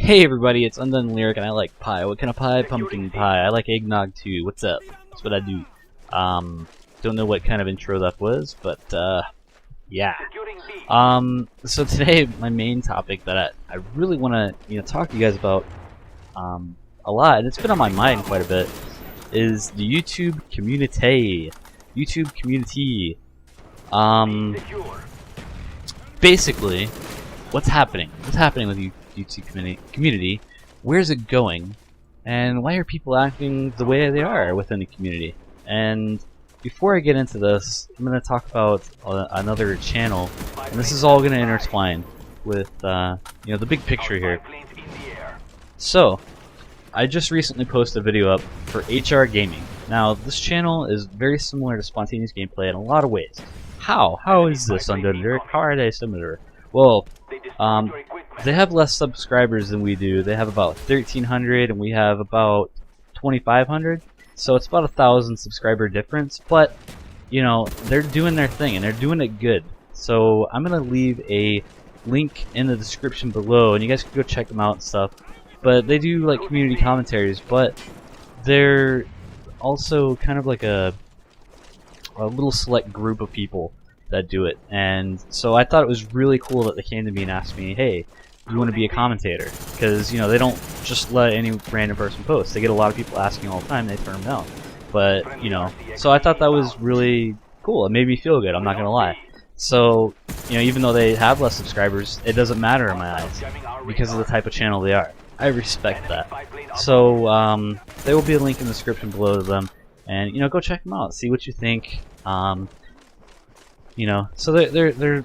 Hey everybody, it's UndoneLyric and I like pie. What kind of pie? Pumpkin pie. I like eggnog too. What's up? That's what I do. Don't know what kind of intro that was, but yeah. So today my main topic that I really want to talk to you guys about a lot, and it's been on my mind quite a bit, is the YouTube community. YouTube community. Basically, what's happening? What's happening with YouTube community? Where's it going? And why are people acting the way they are within the community? And before I get into this, I'm going to talk about another channel, and this is all going to intertwine with the big picture here. So, I just recently posted a video up for HR Gaming. Now, this channel is very similar to Spontaneous Gameplay in a lot of ways. How? How is this UndoneLyric? How are they similar? Well, they have less subscribers than we do. They have about 1,300 and we have about 2,500. So it's about 1,000 subscriber difference. But, they're doing their thing and they're doing it good. So I'm going to leave a link in the description below and you guys can go check them out and stuff. But they do like community commentaries, but they're also kind of like a little select group of people that do it. And so I thought it was really cool that they came to me and asked me, hey, do you want to be a commentator? Because they don't just let any random person post. They get a lot of people asking all the time, they turn them down. But so I thought that was really cool. It made me feel good, I'm not gonna lie. So even though they have less subscribers, it doesn't matter in my eyes because of the type of channel they are. I respect that. So there will be a link in the description below to them, and go check them out, see what you think. So they're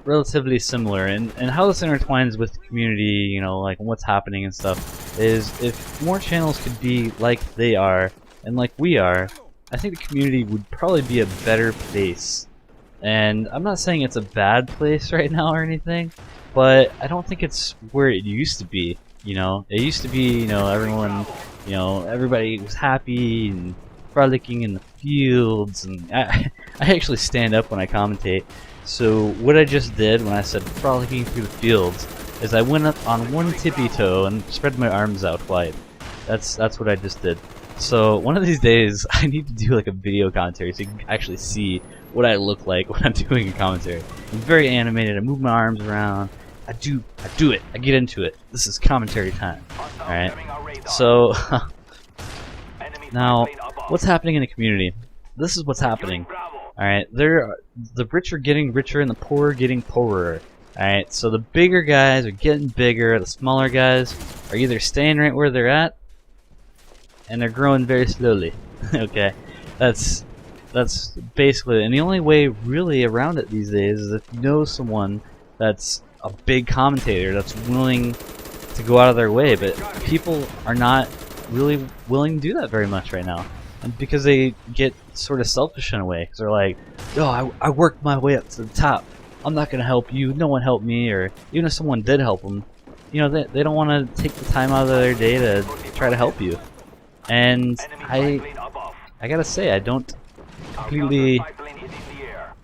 relatively similar, and how this intertwines with the community, like what's happening and stuff, is if more channels could be like they are and like we are, I think the community would probably be a better place. And I'm not saying it's a bad place right now or anything, but I don't think it's where it used to be. It used to be, everyone, everybody was happy and frolicking in the fields, and I actually stand up when I commentate. So what I just did when I said frolicking through the fields is I went up on one tippy toe and spread my arms out wide. That's what I just did. So one of these days I need to do like a video commentary so you can actually see what I look like when I'm doing a commentary. I'm very animated. I move my arms around. I do it. I get into it. This is commentary time. Alright. So now what's happening in the community? This is what's happening. Alright, the rich are getting richer and the poor are getting poorer. Alright, so the bigger guys are getting bigger, the smaller guys are either staying right where they're at, and they're growing very slowly. Okay, that's basically it. And the only way really around it these days is if you know someone that's a big commentator that's willing to go out of their way, but people are not really willing to do that very much right now. And because they get sort of selfish in a way, because they're like, oh, I worked my way up to the top, I'm not going to help you, no one helped me, or even if someone did help them, they don't want to take the time out of their day to try to help you. And I gotta say, I don't completely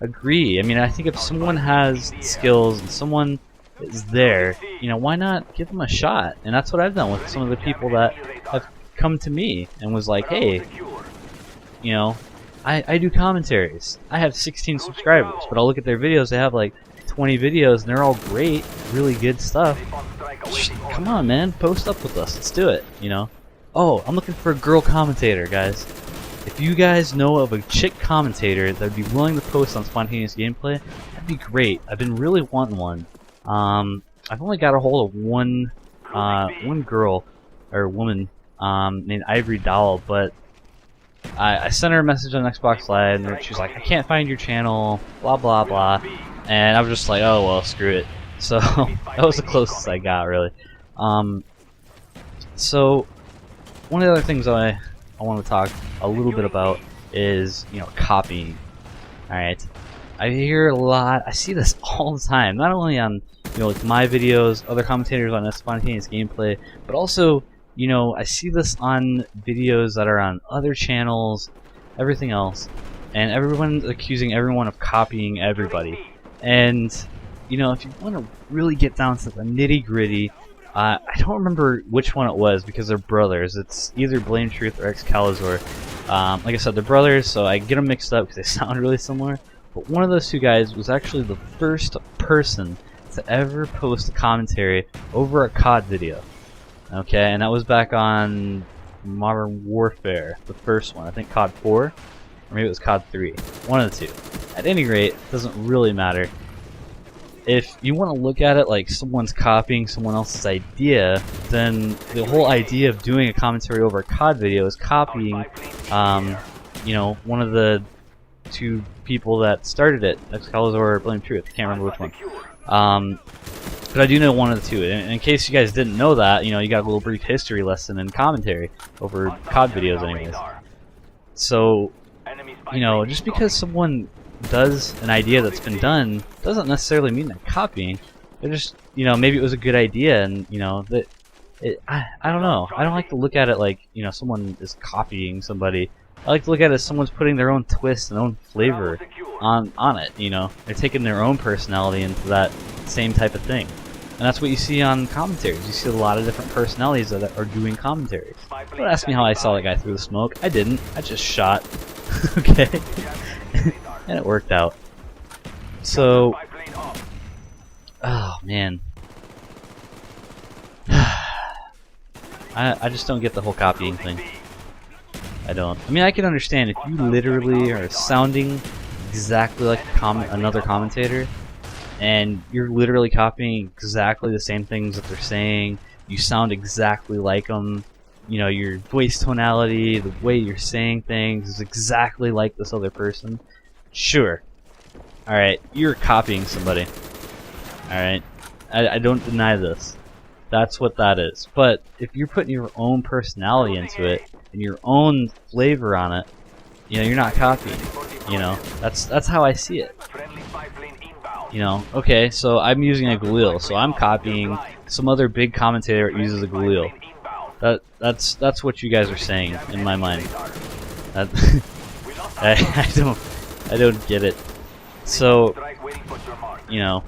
agree. I mean, I think if someone has skills and someone is there, why not give them a shot? And that's what I've done with some of the people that have come to me and was like, hey, I do commentaries. I have 16 subscribers, but I'll look at their videos, they have like 20 videos and they're all great, really good stuff. Come on, man, post up with us, let's do it, Oh, I'm looking for a girl commentator, guys. If you guys know of a chick commentator that would be willing to post on Spontaneous Gameplay, that'd be great. I've been really wanting one. I've only got a hold of one girl, or woman, named Ivory Doll, but I sent her a message on Xbox Live, and she's like, I can't find your channel, blah blah blah, and I was just like, oh well, screw it. So that was the closest I got, really. So one of the other things I want to talk a little bit about is copying. Alright, I hear a lot, I see this all the time, not only on like my videos, other commentators on Spontaneous Gameplay, but also I see this on videos that are on other channels, everything else, and everyone's accusing everyone of copying everybody. And if you want to really get down to the nitty-gritty, I don't remember which one it was because they're brothers. It's either Blame Truth or Excalibur. Like I said, they're brothers, so I get them mixed up because they sound really similar. But one of those two guys was actually the first person to ever post a commentary over a COD video. Okay, and that was back on Modern Warfare, the first one. I think COD 4, or maybe it was COD 3. One of the two. At any rate, it doesn't really matter. If you want to look at it like someone's copying someone else's idea, then the whole idea of doing a commentary over a COD video is copying, you know, one of the two people that started it, Excalibur or Blame Truth. I can't remember which one. But I do know one of the two. In case you guys didn't know that, you know, you got a little brief history lesson in commentary over COD videos anyways. So, you know, just because someone does an idea that's been done doesn't necessarily mean they're copying. They're just, you know, maybe it was a good idea, and you know that I don't know. I don't like to look at it like, you know, someone is copying somebody. I like to look at it as someone's putting their own twist and own flavor on it. You know, they're taking their own personality into that same type of thing, and that's what you see on commentaries. You see a lot of different personalities that are doing commentaries. Don't ask me how I saw that guy through the smoke. I didn't. I just shot. Okay. And it worked out. So, oh man, I just don't get the whole copying thing. I don't. I mean, I can understand if you literally are sounding exactly like another commentator, and you're literally copying exactly the same things that they're saying. You sound exactly like them. You know, your voice tonality, the way you're saying things is exactly like this other person. Sure. Alright, you're copying somebody. Alright? I don't deny this. That's what that is. But if you're putting your own personality into it and your own flavor on it, you know, you're not copying. You know, that's how I see it. You know, okay, so I'm using a Galil, so I'm copying some other big commentator that uses a Galil. That's what you guys are saying in my mind. I don't get it. So, you know,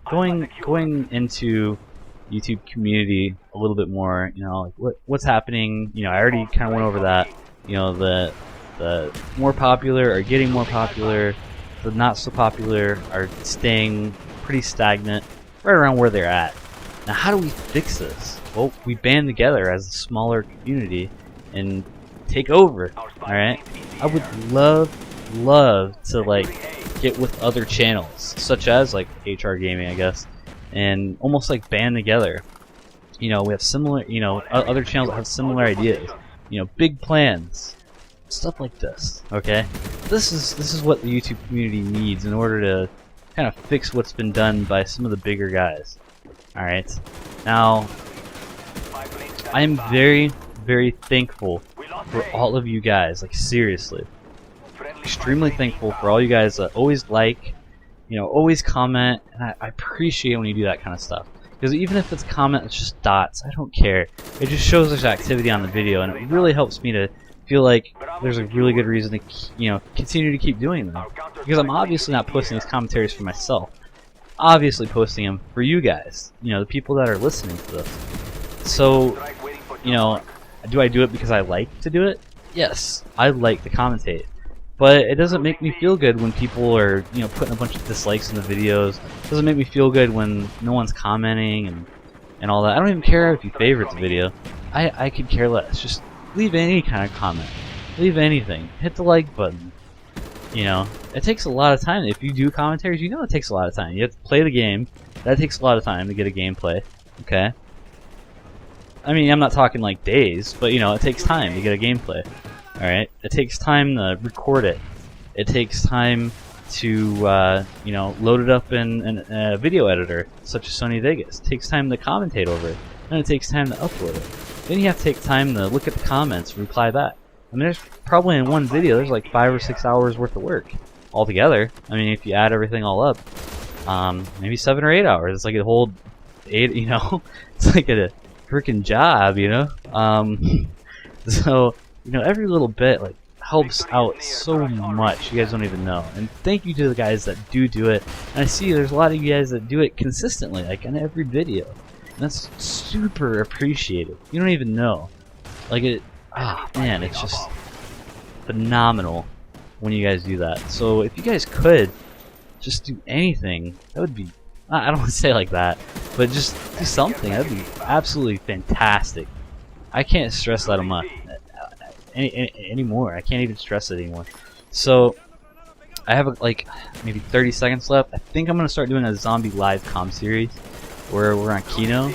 going into YouTube community a little bit more, you know, like what's happening. You know, I already kind of went over that. You know, the more popular are getting more popular. The not so popular are staying pretty stagnant, right around where they're at. Now, how do we fix this? Well, we band together as a smaller community and take over. All right, I would love to like get with other channels, such as like HR Gaming, I guess, and almost like band together. You know, we have similar, you know, other channels that have similar ideas. You know, big plans, stuff like this. Okay, this is what the YouTube community needs in order to kind of fix what's been done by some of the bigger guys. All right, now I am very thankful for all of you guys. Like, seriously, extremely thankful for all you guys that always like, you know, always comment, and I appreciate when you do that kind of stuff. Because even if it's comment, it's just dots, I don't care. It just shows there's activity on the video, and it really helps me to feel like there's a really good reason to, you know, continue to keep doing them. Because I'm obviously not posting these commentaries for myself. Obviously posting them for you guys, you know, the people that are listening to this. So, you know, do I do it because I like to do it? Yes, I like to commentate. But it doesn't make me feel good when people are, you know, putting a bunch of dislikes in the videos. It doesn't make me feel good when no one's commenting and all that. I don't even care if you favorite the video. I could care less. Just leave any kind of comment. Leave anything. Hit the like button. You know, it takes a lot of time. If you do commentaries, you know it takes a lot of time. You have to play the game. That takes a lot of time to get a gameplay. Okay? I mean, I'm not talking like days, but you know, it takes time to get a gameplay. Alright? It takes time to record it. It takes time to, you know, load it up in a video editor, such as Sony Vegas. It takes time to commentate over it. Then it takes time to upload it. Then you have to take time to look at the comments and reply back. I mean, there's probably in one video, there's like 5 or 6 hours worth of work altogether. I mean, if you add everything all up, maybe 7 or 8 hours. It's like a whole 8, you know? It's like a freaking job, you know? So, you know, every little bit like helps out so much. You guys don't even know. And thank you to the guys that do it. And I see there's a lot of you guys that do it consistently, like in every video. And that's super appreciated. You don't even know. Like it, ah, man, it's just phenomenal when you guys do that. So if you guys could just do anything, that would be, I don't want to say like that, but just do something. That would be absolutely fantastic. I can't stress that enough anymore. I can't even stress it anymore. So I have like maybe 30 seconds left. I think I'm gonna start doing a zombie live comm series where we're on Kino.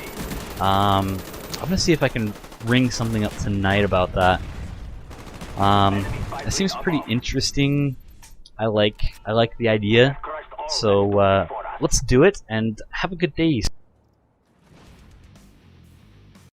I'm gonna see if I can ring something up tonight about that. It seems pretty interesting. I like the idea. So let's do it and have a good day.